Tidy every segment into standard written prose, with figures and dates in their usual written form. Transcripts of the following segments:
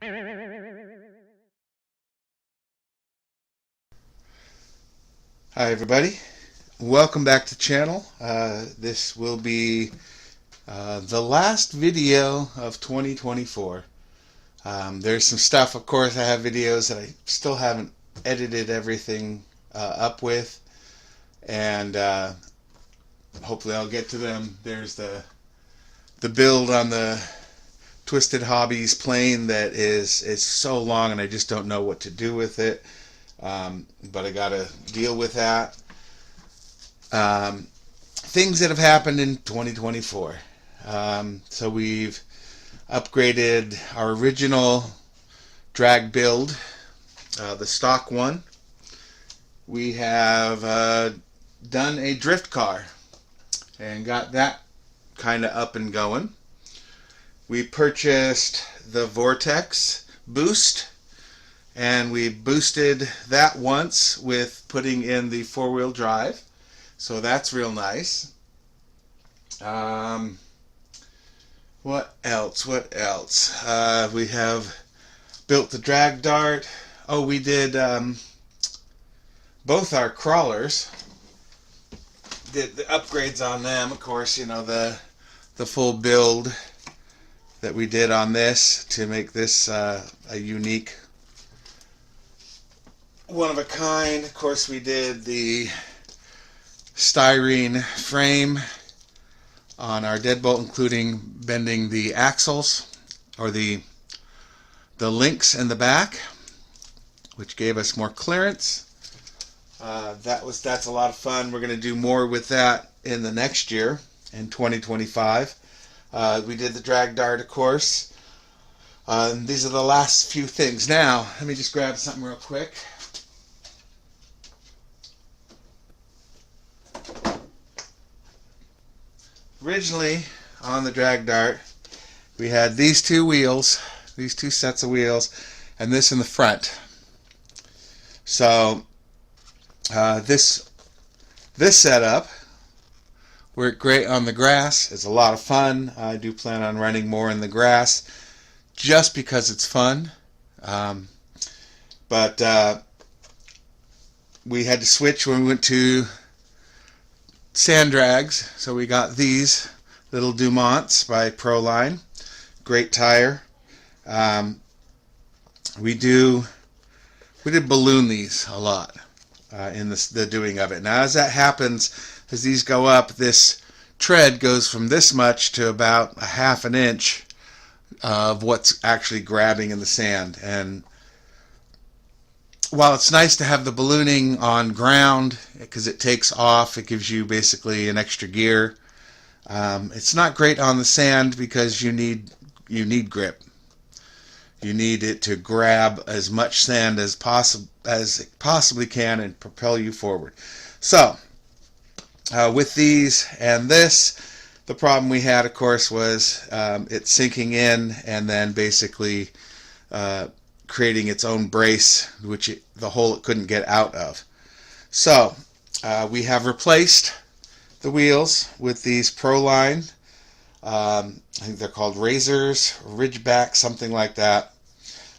Hi everybody, welcome back to the channel. This will be the last video of 2024. There's some stuff, of course, I have videos that I still haven't edited everything up with, and hopefully I'll get to them. There's the build on the Twisted Hobbies plane that is so long and I just don't know what to do with it. But I gotta deal with that. Things that have happened in 2024. So we've upgraded our original drag build, the stock one. We have done a drift car and got that kind of up and going. We purchased the Vortex Boost, and we boosted that once with putting in the four-wheel drive, so that's real nice. What else? We have built the drag dart. Oh, we did both our crawlers. Did the upgrades on them, of course. You know, the full build that we did on this to make this a unique, one of a kind. Of course, we did the styrene frame on our deadbolt, including bending the axles or the links in the back, which gave us more clearance. That's a lot of fun. We're going to do more with that in the next year, in 2025. We did the drag dart, of course. These are the last few things. Now, let me just grab something real quick. Originally, on the drag dart, we had these two wheels, these two sets of wheels, and this in the front. So, this setup worked great on the grass. It's a lot of fun. I do plan on running more in the grass just because it's fun. But we had to switch when we went to sand drags, so we got these little Dumonts by Proline. Great tire. We did balloon these a lot in the doing of it. Now, as that happens, as these go up, this tread goes from this much to about a half an inch of what's actually grabbing in the sand. And while it's nice to have the ballooning on ground because it takes off, it gives you basically an extra gear. It's not great on the sand because you need grip. You need it to grab as much sand as it possibly can and propel you forward. So with these and this, the problem we had, of course, was it sinking in and then basically creating its own brace, which the hole it couldn't get out of. So we have replaced the wheels with these Proline. I think they're called Razors, Ridgeback, something like that.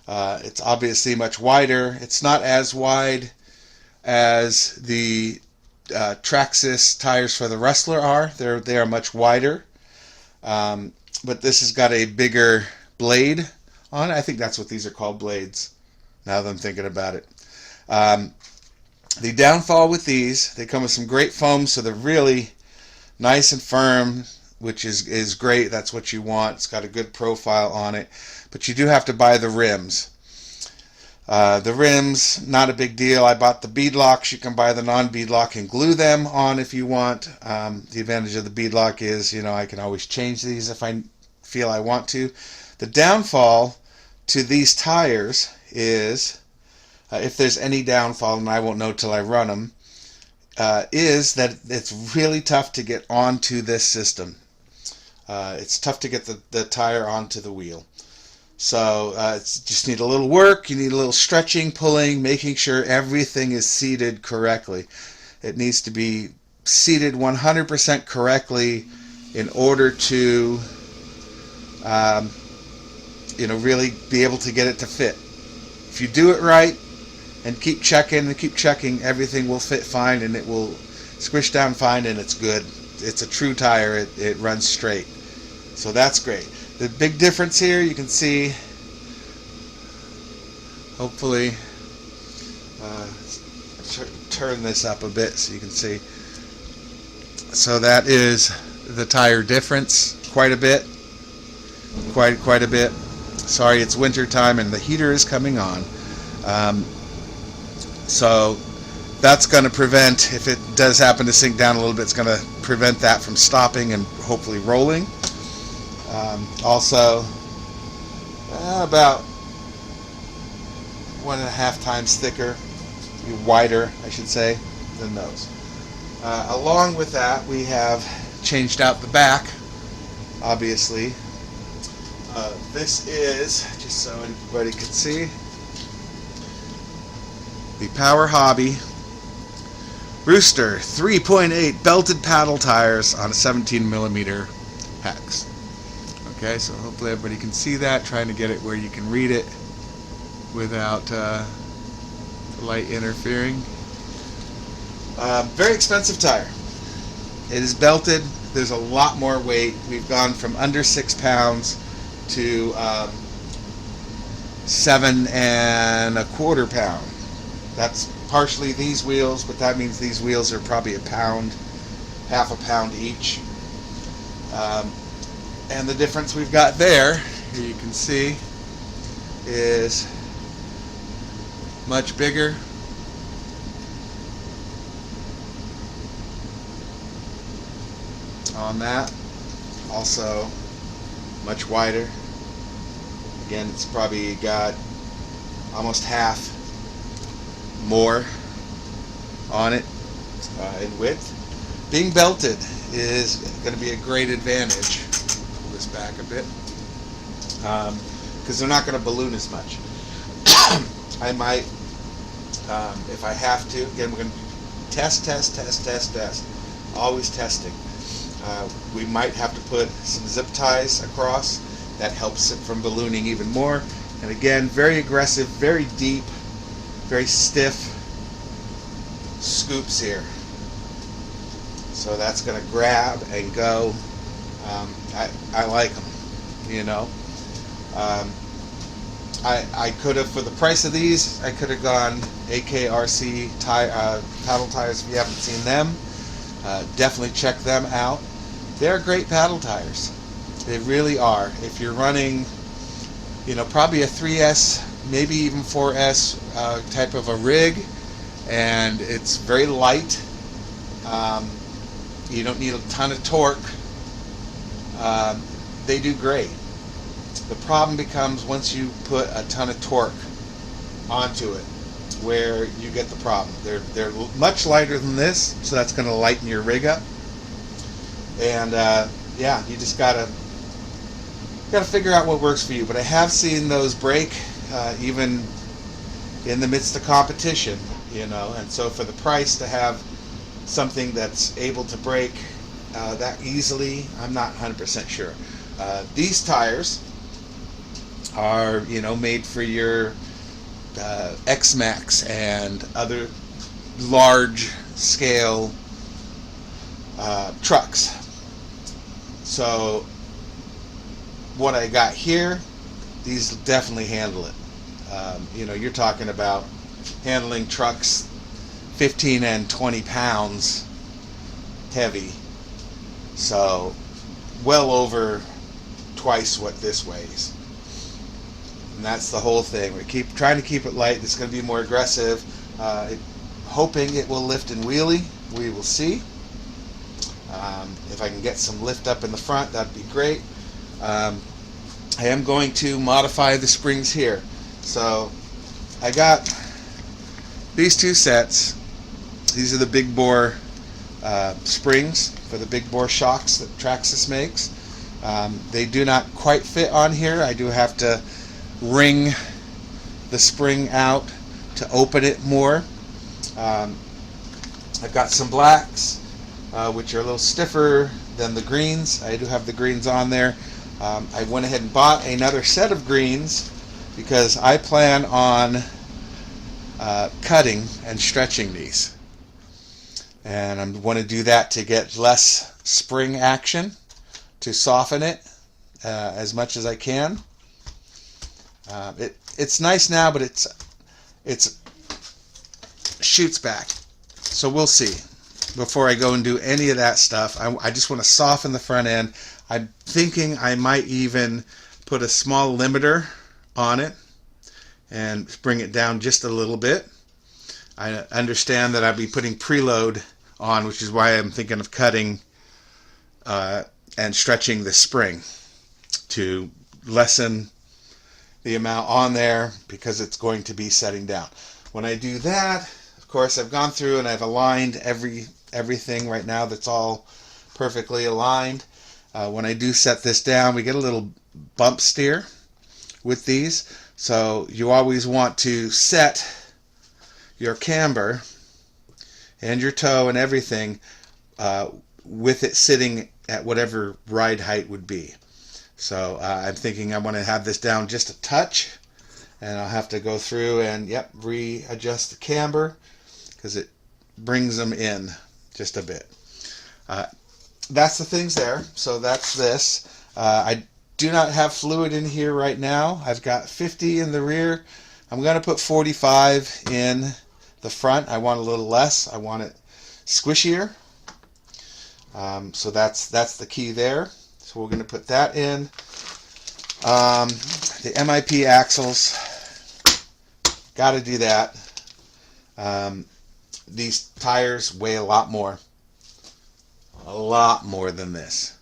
It's obviously much wider. It's not as wide as the Traxxas tires for the Wrestler are. They are much wider. But this has got a bigger blade on it. I think that's what these are called, blades, now that I'm thinking about it. The downfall with these, they come with some great foam, so they're really nice and firm, which is great. That's what you want. It's got a good profile on it. But you do have to buy the rims. The rims, not a big deal. I bought the beadlocks. You can buy the non-beadlock and glue them on if you want. The advantage of the beadlock is, you know, I can always change these if I feel I want to. The downfall to these tires is, if there's any downfall, and I won't know till I run them, is that it's really tough to get onto this system. It's tough to get the tire onto the wheel. So it's just need a little work. You need a little stretching, pulling, making sure everything is seated correctly. It needs to be seated 100% correctly in order to really be able to get it to fit. If you do it right and keep checking, everything will fit fine and it will squish down fine and it's good. It's a true tire. It runs straight. So that's great. The big difference here, you can see, hopefully, turn this up a bit so you can see. So that is the tire difference, quite a bit. Quite a bit. Sorry, it's winter time and the heater is coming on. So that's going to prevent, if it does happen to sink down a little bit, it's going to prevent that from stopping and hopefully rolling. Also, about 1.5 times thicker, wider, I should say, than those. Along with that, we have changed out the back, obviously. This is, just so anybody can see, the Power Hobby Rooster 3.8 belted paddle tires on a 17mm hex. Okay, so hopefully everybody can see that. Trying to get it where you can read it without the light interfering. Very expensive tire. It is belted. There's a lot more weight. We've gone from under 6 pounds to 7.25 pounds. That's partially these wheels, but that means these wheels are probably a pound, half a pound each. And the difference we've got there, here you can see, is much bigger. On that, also much wider. Again, it's probably got almost half more on it in width. Being belted is going to be a great advantage. Pull this back a bit, because they're not going to balloon as much. I might, if I have to, again, we're going to test. Always testing. We might have to put some zip ties across. That helps it from ballooning even more. And again, very aggressive, very deep, very stiff scoops here. So that's going to grab and go. I like them, you know. I could have, for the price of these, I could have gone AKRC paddle tires. If you haven't seen them, definitely check them out. They're great paddle tires. They really are. If you're running, probably a 3S, maybe even 4S type of a rig, and it's very light. You don't need a ton of torque. They do great. The problem becomes once you put a ton of torque onto it, where you get the problem. They're much lighter than this, so that's going to lighten your rig up. And yeah, you just gotta figure out what works for you. But I have seen those break even in the midst of competition, and so for the price to have something that's able to break that easily, I'm not 100% sure. These tires are made for your X-Max and other large scale trucks. So what I got here, these definitely handle it. You're talking about handling trucks 15 and 20 pounds heavy, so well over twice what this weighs. And that's the whole thing. We keep trying to keep it light. It's going to be more aggressive, hoping it will lift and wheelie. We will see. If I can get some lift up in the front, that'd be great. I am going to modify the springs here. So I got these two sets. These are the big bore springs for the big bore shocks that Traxxas makes. They do not quite fit on here. I do have to wring the spring out to open it more. I've got some blacks, which are a little stiffer than the greens. I do have the greens on there. I went ahead and bought another set of greens because I plan on cutting and stretching these. And I want to do that to get less spring action, to soften it as much as I can. It's nice now, but it's shoots back. So we'll see. Before I go and do any of that stuff, I just want to soften the front end. I'm thinking I might even put a small limiter on it and bring it down just a little bit. I understand that I'll be putting preload on, which is why I'm thinking of cutting and stretching the spring to lessen the amount on there because it's going to be setting down. When I do that, of course, I've gone through and I've aligned everything right now. That's all perfectly aligned. When I do set this down, we get a little bump steer with these. So you always want to set your camber and your toe and everything with it sitting at whatever ride height would be. So I'm thinking I want to have this down just a touch, and I'll have to go through and readjust the camber because it brings them in just a bit. That's the things there. So that's this. I do not have fluid in here right now. I've got 50 in the rear. I'm going to put 45 in the front. I want a little less. I want it squishier. So that's the key there. So we're going to put that in. The MIP axles, got to do that. These tires weigh a lot more than this.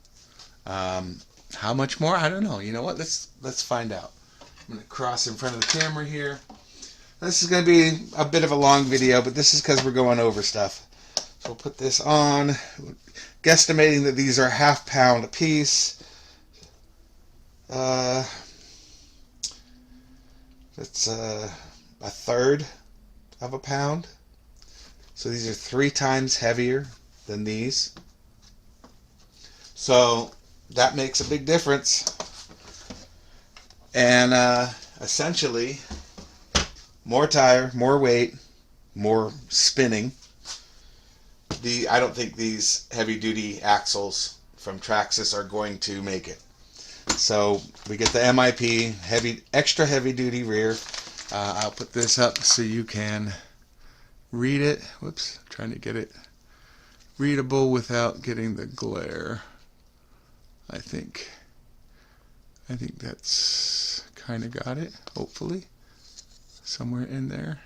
How much more? I don't know. You know what? Let's find out. I'm going to cross in front of the camera here. This is going to be a bit of a long video, but this is because we're going over stuff. So we'll put this on, guesstimating that these are ½ pound a piece. That's a third of a pound. So these are 3 times heavier than these. So that makes a big difference. And essentially, more tire, more weight, more spinning. I don't think these heavy-duty axles from Traxxas are going to make it. So we get the MIP, extra heavy-duty rear. I'll put this up so you can read it. Whoops, trying to get it readable without getting the glare. I think that's kind of got it, hopefully. Somewhere in there.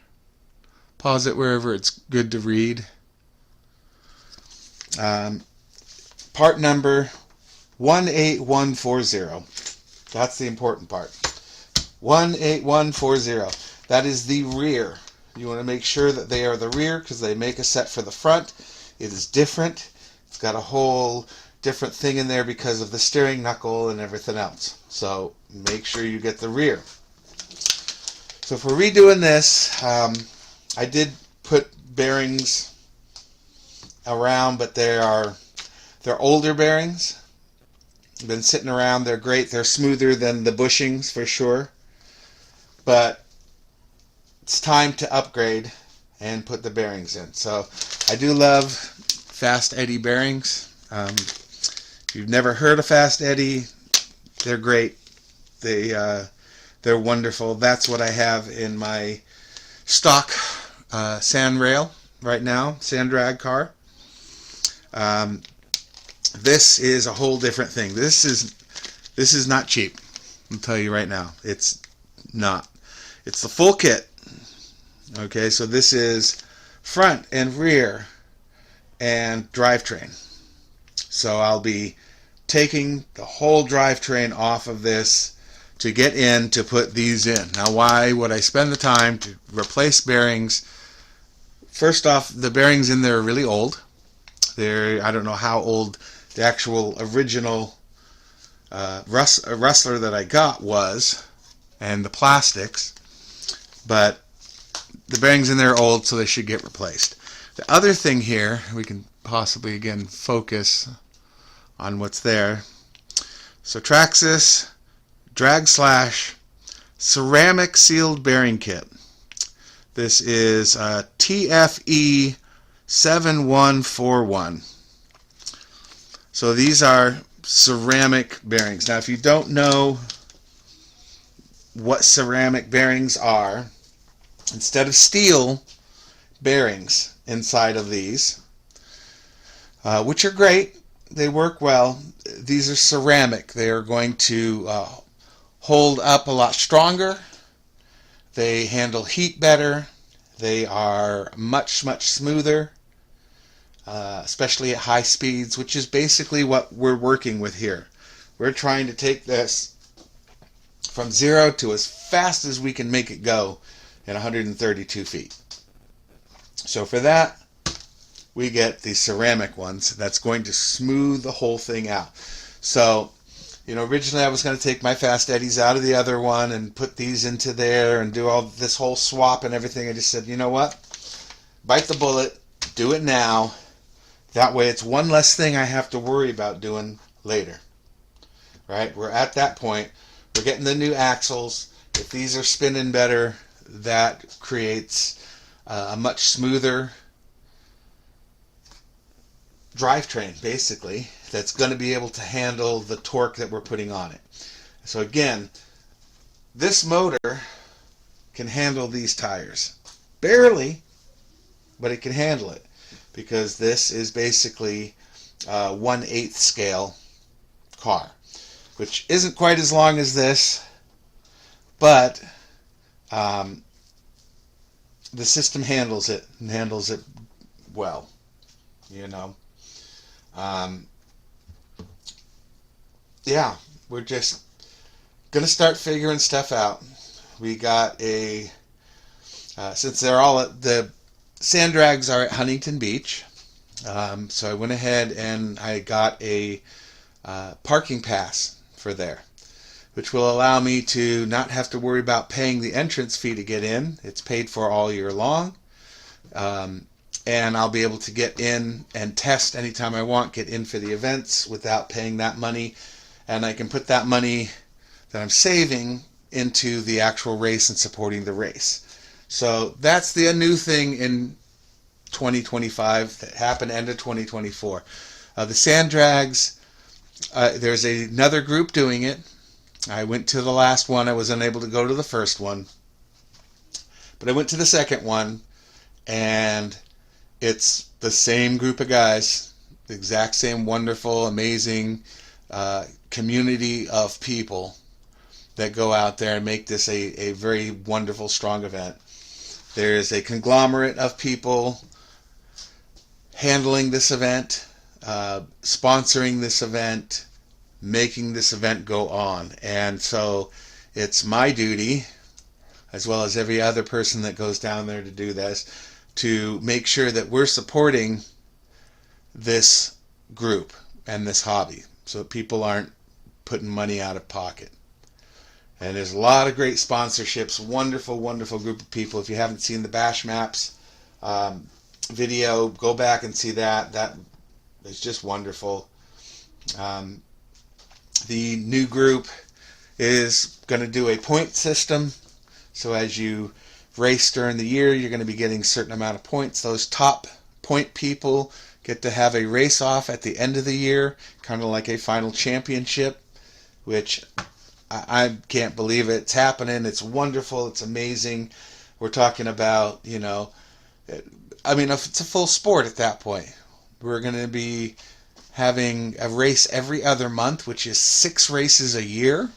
Pause it wherever it's good to read. Part number 18140. That's the important part. 18140. That is the rear. You want to make sure that they are the rear because they make a set for the front. It is different. It's got a whole different thing in there because of the steering knuckle and everything else. So make sure you get the rear. So if we're redoing this, I did put bearings around, but they're older bearings. Been sitting around. They're great. They're smoother than the bushings for sure. But it's time to upgrade and put the bearings in. So I do love Fast Eddie bearings. If you've never heard of Fast Eddie, they're great. They're wonderful. That's what I have in my stock sand rail right now, sand drag car. This is a whole different thing. This is not cheap. I'll tell you right now. It's not. It's the full kit. Okay, so this is front and rear and drivetrain. So I'll be taking the whole drivetrain off of this to get in to put these in. Now, why would I spend the time to replace bearings? First off, the bearings in there are really old. I don't know how old the actual original Rustler that I got was, and the plastics, but the bearings in there are old, so they should get replaced. The other thing here, we can possibly again focus on what's there. So Traxxas Drag Slash Ceramic Sealed Bearing Kit. This is TFE 7141. So these are ceramic bearings. Now if you don't know what ceramic bearings are, instead of steel, bearings inside of these, which are great, they work well. These are ceramic. They are going to hold up a lot stronger. They handle heat better. They are much smoother, especially at high speeds, which is basically what we're working with here. We're trying to take this from 0 to as fast as we can make it go in 132 feet. So for that, we get the ceramic ones. That's going to smooth the whole thing out. So, originally I was going to take my Fast Eddies out of the other one and put these into there and do all this whole swap and everything. I just said, you know what? Bite the bullet. Do it now. That way it's one less thing I have to worry about doing later. Right? We're at that point. We're getting the new axles. If these are spinning better, that creates a much smoother drivetrain, basically, that's going to be able to handle the torque that we're putting on it. So again, this motor can handle these tires. Barely, but it can handle it, because this is basically a 1/8 scale car, which isn't quite as long as this, but the system handles it, and handles it well, yeah, we're just gonna start figuring stuff out. We got since they're all at the sand drags are at Huntington Beach, so I went ahead and I got a parking pass for there, which will allow me to not have to worry about paying the entrance fee to get in. It's paid for all year long. And I'll be able to get in and test anytime I want, get in for the events without paying that money. And I can put that money that I'm saving into the actual race and supporting the race. So that's the new thing in 2025 that happened end of 2024. The sand drags, there's another group doing it. I went to the last one. I was unable to go to the first one. But I went to the second one, and it's the same group of guys, the exact same wonderful, amazing community of people that go out there and make this a very wonderful, strong event. There's a conglomerate of people handling this event, sponsoring this event, making this event go on. And so it's my duty, as well as every other person that goes down there to do this, to make sure that we're supporting this group and this hobby, so that people aren't putting money out of pocket. And there's a lot of great sponsorships, wonderful group of people. If you haven't seen the Bash Maps video, go back and see that. That is just wonderful. The new group is going to do a point system, so as you race during the year, you're going to be getting a certain amount of points. Those top point people get to have a race off at the end of the year, kind of like a final championship, which I can't believe it's happening. It's wonderful. It's amazing. We're talking about, it's a full sport at that point. We're going to be having a race every other month, which is 6 races a year.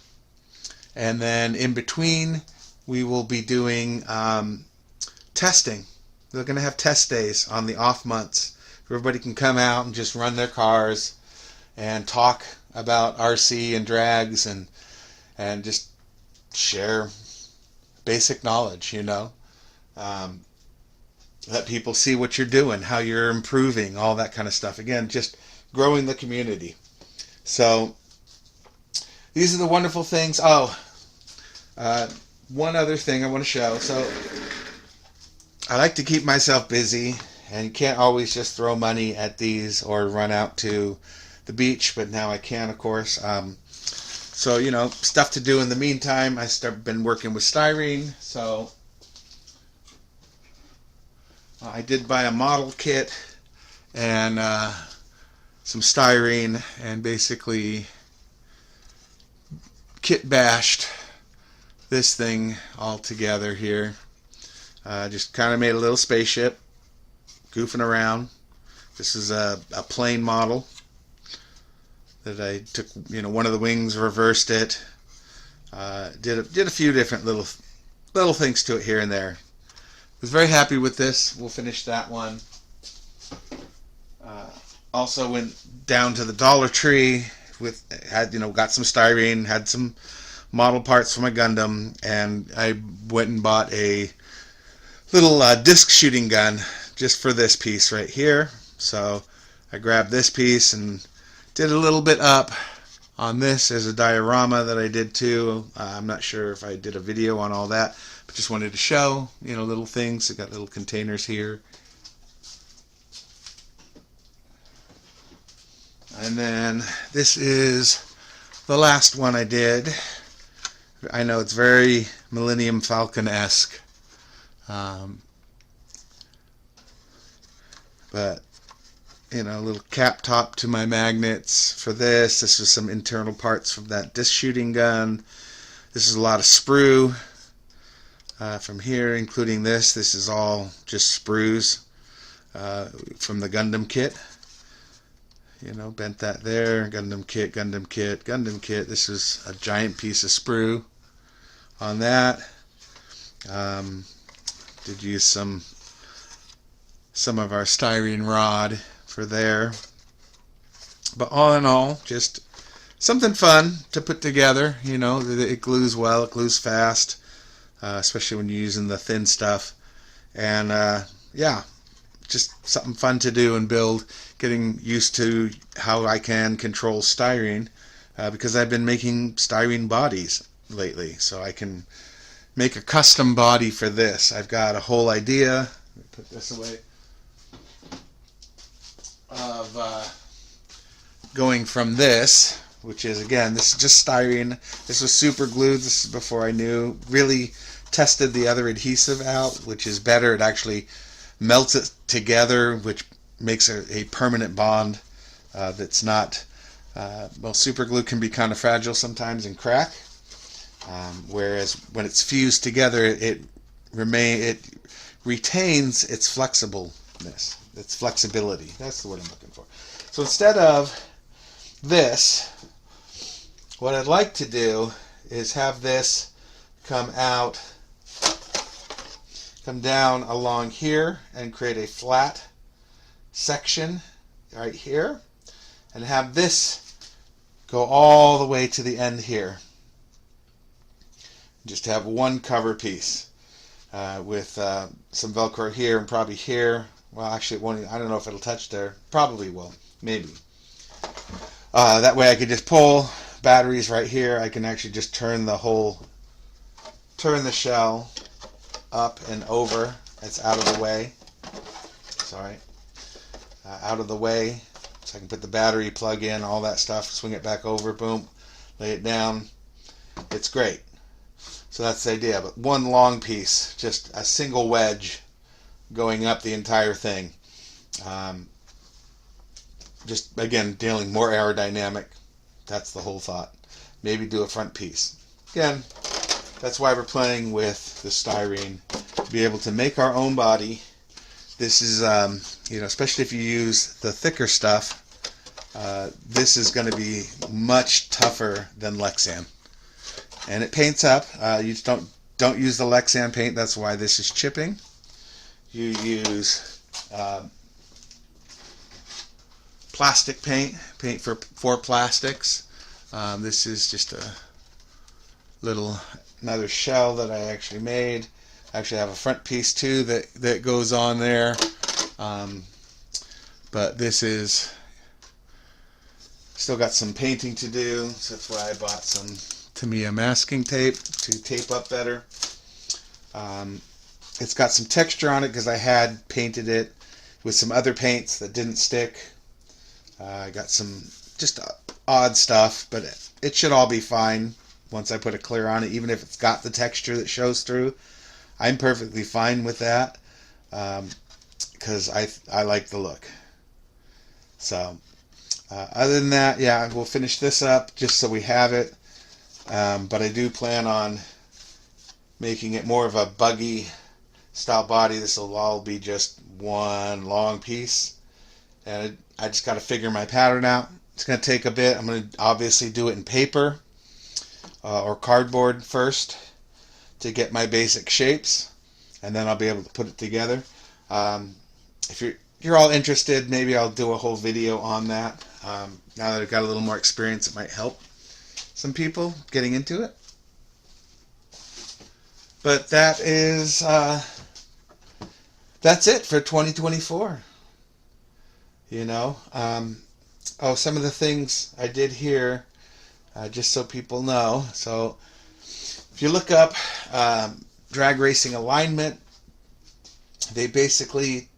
And then in between, we will be doing testing. They're going to have test days on the off months. Everybody can come out and just run their cars and talk about RC and drags and just share basic knowledge, let people see what you're doing, how you're improving, all that kind of stuff. Again, just growing the community. So these are the wonderful things. One other thing I want to show. So I like to keep myself busy, and you can't always just throw money at these or run out to the beach, but now I can, of course. So, you know, stuff to do in the meantime. I've been working with styrene, so I did buy a model kit and some styrene, and basically kit bashed this thing all together here. Just kind of made a little spaceship, goofing around. This is a plane model that I took, you know, one of the wings, reversed it, did a few different little things to it here and there. Was very happy with this. We'll finish that one. Also went down to the Dollar Tree got some styrene, had some model parts for my Gundam, and I went and bought a little disc shooting gun just for this piece right here. So I grabbed this piece and did a little bit up on this as a diorama that I did too. I'm not sure if I did a video on all that, but just wanted to show, you know, little things. I got little containers here. And then this is the last one I did. I know it's very Millennium Falcon-esque. But, you know, a little cap top to my magnets for this. This was some internal parts from that disc shooting gun. This is a lot of sprue from here, including this. This is all just sprues from the Gundam kit. You know, bent that there. Gundam kit, Gundam kit, Gundam kit. This is a giant piece of sprue on that. Did use some of our styrene rod for there. But all in all, just something fun to put together. You know, it glues well, it glues fast, especially when you're using the thin stuff. And yeah, just something fun to do and build. Getting used to how I can control styrene, because I've been making styrene bodies lately, so I can make a custom body for this. I've got a whole idea. Let me put this away. Of going from this, which is, again, this is just styrene. This was super glued. This is before I really tested the other adhesive out, which is better. It actually melts it together, which makes a permanent bond that's not, well, super glue can be kind of fragile sometimes and crack, whereas when it's fused together, it retains its flexibleness, its flexibility. That's the word I'm looking for. So instead of this, what I'd like to do is have this come down along here and create a flat section right here, and have this go all the way to the end here. Just have one cover piece with some Velcro here and probably here. Well, actually, it won't. I don't know if it'll touch there. Probably will. Maybe. That way I could just pull batteries right here. I can actually just turn the shell up and over. It's out of the way. Sorry. Out of the way, so I can put the battery plug in, all that stuff, swing it back over, boom, lay it down. It's great. So that's the idea. But one long piece, just a single wedge going up the entire thing. Just, again, dealing more aerodynamic. That's the whole thought. Maybe do a front piece. Again, that's why we're playing with the styrene, to be able to make our own body. This is, you know, especially if you use the thicker stuff, this is going to be much tougher than Lexan. And it paints up. You just don't use the Lexan paint. That's why this is chipping. You use plastic paint for plastics. This is just another shell that I actually made. I actually have a front piece too that goes on there, but this is still got some painting to do, so that's why I bought some Tamiya masking tape to tape up better. It's got some texture on it because I had painted it with some other paints that didn't stick. I got some just odd stuff, but it should all be fine once I put a clear on it, even if it's got the texture that shows through. I'm perfectly fine with that because I like the look. So other than that, yeah, we'll finish this up just so we have it. But I do plan on making it more of a buggy style body. This will all be just one long piece. And I just got to figure my pattern out. It's going to take a bit. I'm going to obviously do it in paper or cardboard first to get my basic shapes, and then I'll be able to put it together. If you're all interested, maybe I'll do a whole video on that. Now that I've got a little more experience, it might help some people getting into it. But that is that's it for 2024. You know, some of the things I did here, just so people know. So if you look up drag racing alignment, they basically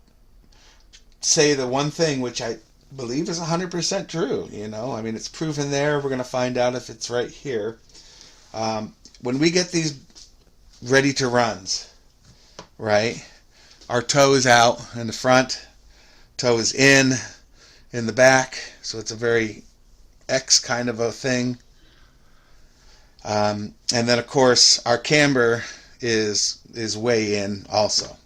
say the one thing which I believe is 100% true. You know, I mean, it's proven there. We're going to find out if it's right here. When we get these ready to runs, right, our toe is out in the front, toe is in the back, so it's a very X kind of a thing. And then of course our camber is way in also,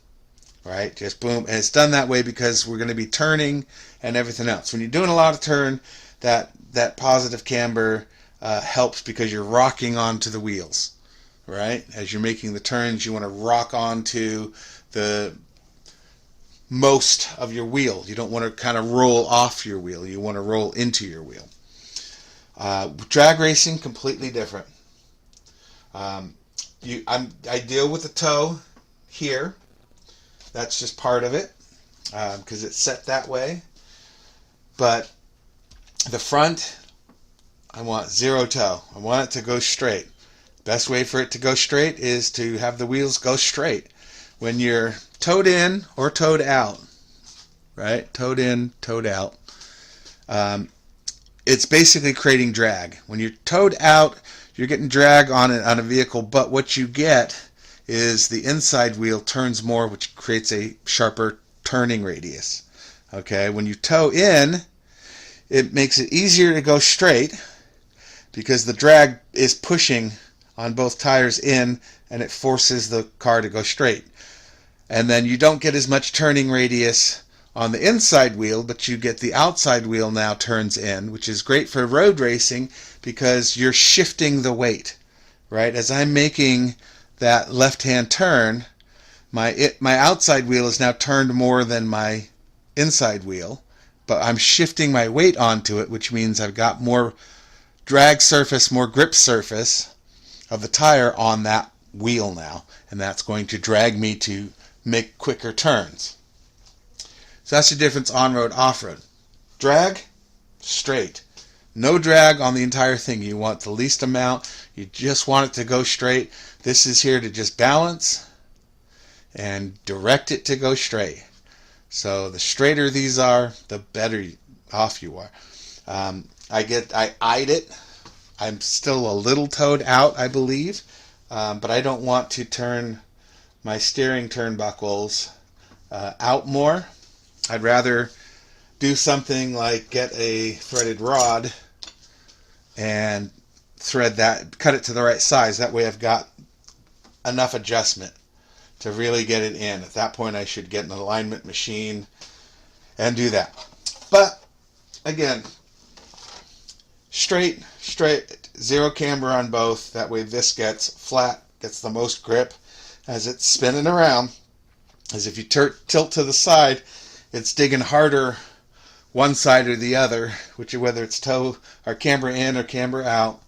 right? Just boom, and it's done that way because we're going to be turning and everything else. When you're doing a lot of turn, that positive camber helps because you're rocking onto the wheels, right? As you're making the turns, you want to rock onto the most of your wheel. You don't want to kind of roll off your wheel. You want to roll into your wheel. Drag racing, completely different. I deal with the toe here. That's just part of it because it's set that way. But the front, I want zero toe. I want it to go straight. Best way for it to go straight is to have the wheels go straight. When you're toed in or toed out, right? Toed in, toed out. It's basically creating drag. When you're toed out, you're getting drag on a vehicle, but what you get is the inside wheel turns more, which creates a sharper turning radius. Okay, when you toe in, it makes it easier to go straight because the drag is pushing on both tires in, and it forces the car to go straight. And then you don't get as much turning radius on the inside wheel, but you get the outside wheel now turns in, which is great for road racing because you're shifting the weight, right? As I'm making that left-hand turn, my outside wheel is now turned more than my inside wheel, but I'm shifting my weight onto it, which means I've got more drag surface, more grip surface of the tire on that wheel now, and that's going to drag me to make quicker turns. So that's the difference on-road, off-road. Drag, straight. No drag on the entire thing. You want the least amount. You just want it to go straight. This is here to just balance and direct it to go straight. So the straighter these are, the better off you are. I eyed it. I'm still a little toed out, I believe, but I don't want to turn my steering turnbuckles out more. I'd rather do something like get a threaded rod and thread that, cut it to the right size. That way I've got enough adjustment to really get it in. At that point I should get an alignment machine and do that. But again, straight, zero camber on both. That way this gets flat, gets the most grip as it's spinning around. As if you tilt to the side, it's digging harder one side or the other, whether it's toe or camber in or camber out.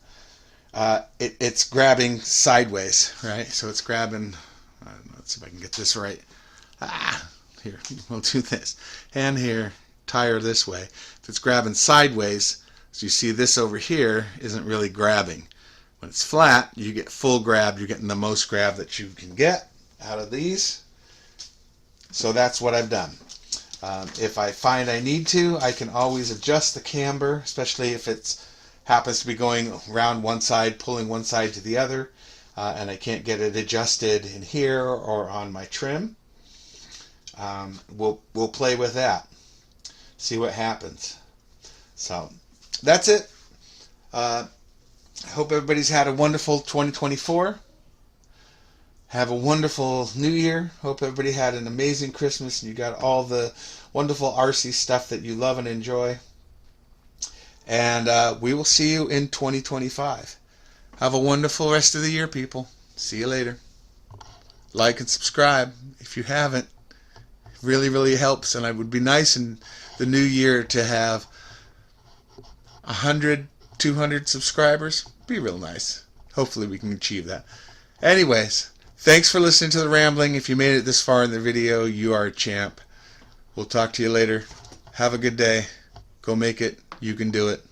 It's grabbing sideways, right? So it's grabbing, let's see if I can get this right. Here, we'll do this. Hand here, tire this way. If it's grabbing sideways, so you see this over here isn't really grabbing. When it's flat, you get full grab. You're getting the most grab that you can get out of these. So that's what I've done. If I find I need to, I can always adjust the camber, especially if it's happens to be going around one side, pulling one side to the other, and I can't get it adjusted in here or on my trim, we'll play with that, see what happens. So that's it. I hope everybody's had a wonderful 2024. Have a wonderful New Year. Hope everybody had an amazing Christmas and you got all the wonderful RC stuff that you love and enjoy. And we will see you in 2025. Have a wonderful rest of the year, people. See you later. Like and subscribe if you haven't. It really, really helps. And it would be nice in the new year to have 100, 200 subscribers. Be real nice. Hopefully we can achieve that. Anyways, thanks for listening to the rambling. If you made it this far in the video, you are a champ. We'll talk to you later. Have a good day. Go make it. You can do it.